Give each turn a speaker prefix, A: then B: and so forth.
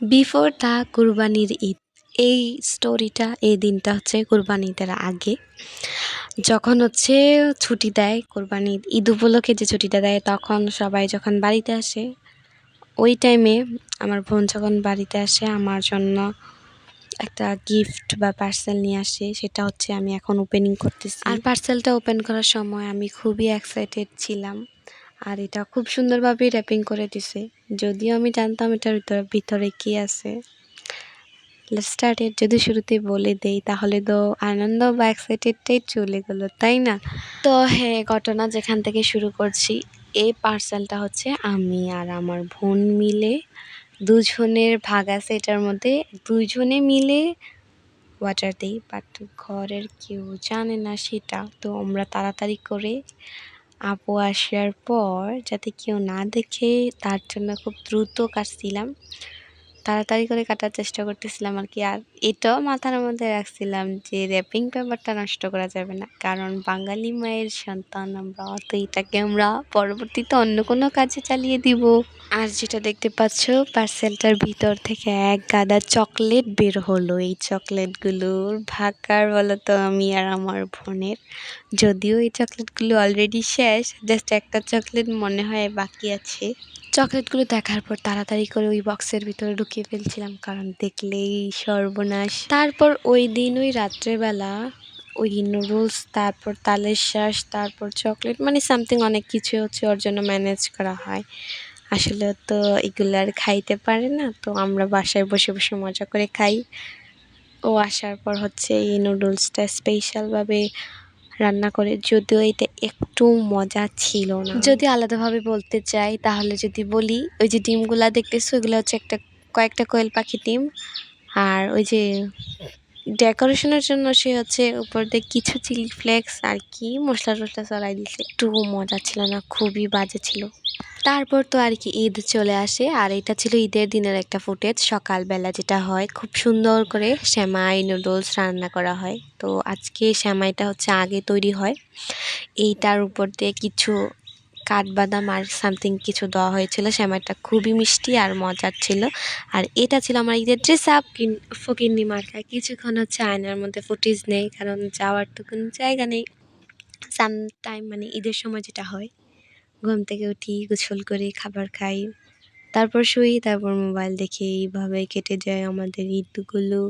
A: Before the কুরবানির ঈদ, এই স্টোরিটা, এই দিনটা হচ্ছে কুরবানি ঈদের আগে। যখন হচ্ছে ছুটি দেয়, কুরবানি ঈদ উপলক্ষে যে ছুটিটা দেয়, তখন সবাই যখন বাড়িতে আসে, ওই টাইমে আমার বোন যখন বাড়িতে আসে আমার জন্য একটা গিফট বা পার্সেল নিয়ে আসে। সেটা হচ্ছে আমি এখন ওপেনিং করতেছি। আর পার্সেলটা ওপেন করার সময় আমি খুবই এক্সাইটেড ছিলাম। আর এটা খুব সুন্দরভাবে র্যাপিং করে দিছে, যদিও আমি জানতাম এটার ভিতরে কি আছে। Let's start it. যদি শুরুতেই বলে দেই তাহলে তো আনন্দ বা এক্সাইটেডটাই চলে গেল, তাই না? তো হ্যাঁ, ঘটনা যেখান থেকে শুরু করছি, এই পার্সেলটা হচ্ছে আমি আর আমার বোন মিলে, দুজনের ভাগ আছে এটার মধ্যে, দুজনে মিলে অর্ডার দিই, বাট ঘরের কেউ জানে না সেটা। তো আমরা তাড়াতাড়ি করে আপু আসার পর যাতে কেউ না দেখে তার জন্য খুব দ্রুত কাটছিলাম, তাড়াতাড়ি করে কাটার চেষ্টা করতেছিলাম আর কি। আর এটাও মাথার মধ্যে রাখছিলাম যে র্যাপিং পেপারটা নষ্ট করা যাবে না, কারণ বাঙালি মায়ের সন্তান আমরা, তো এটাকে আমরা পরবর্তীতে অন্য কোনো কাজে চালিয়ে দিব। আর যেটা দেখতে পাচ্ছ, পার্সেলটার ভিতর থেকে এক গাদা চকলেট বের হলো। এই চকলেটগুলোর ভাগার বলো তো আমি আর আমার বোনের। যদিও এই চকলেটগুলো অলরেডি শেষ, জাস্ট একটা চকলেট মনে হয় বাকি আছে। চকলেটগুলো দেখার পর তাড়াতাড়ি করে ওই বক্সের ভিতরে ঢুকিয়ে ফেলছিলাম, কারণ দেখলেই সর্বনাশ। তারপর ওই দিন ওই রাত্রেবেলা ওই নুডলস, তারপর তালের শ্বাস, তারপর চকলেট, মানে সামথিং অনেক কিছু হচ্ছে ওর জন্য ম্যানেজ করা হয়। আসলে তো এগুলো আর খাইতে পারে না, তো আমরা বাসায় বসে বসে মজা করে খাই। ও আসার পর হচ্ছে এই নুডলসটা স্পেশালভাবে রান্না করে, যদিও এটা একটু মজা ছিল না। যদি আলাদাভাবে বলতে চাই তাহলে যদি বলি, ওই যে ডিমগুলা দেখতেছো, ওইগুলো হচ্ছে কয়েকটা কোয়েল পাখি ডিম। আর ওই যে ডেকোরেশনের জন্য সে হচ্ছে উপর দিয়ে কিছু চিলি ফ্লেক্স আর কি মশলা টশলা চড়াই দিছে। একটু মজা ছিল না, খুবই বাজে ছিল। তারপর তো আর কি ঈদ চলে আসে, আর এটা ছিল ঈদের দিনের একটা ফুটেজ। সকালবেলা যেটা হয়, খুব সুন্দর করে সেমাই নুডলস রান্না করা হয়। তো আজকে সেমাইটা হচ্ছে আগে তৈরি হয়, এইটার উপর দিয়ে কিছু কাঠবাদাম আর সামথিং কিছু দেওয়া হয়েছিল। সেমাইটা খুবই মিষ্টি আর মজার ছিল। আর এটা ছিল আমার ঈদের ড্রেস আপ। ফকিন্নি মার্কায় কিছুক্ষণ হচ্ছে আয়নার মধ্যে ফুটেজ নেই, কারণ যাওয়ার তো কোনো জায়গা নেই। সামটাইম মানে ঈদের সময় যেটা হয়, ঘুম থেকে উঠি, গোসল করি, খাবার খাই, তারপর শুই, তারপর মোবাইল দেখি, এইভাবে কেটে যায় আমাদের ঈদগুলো।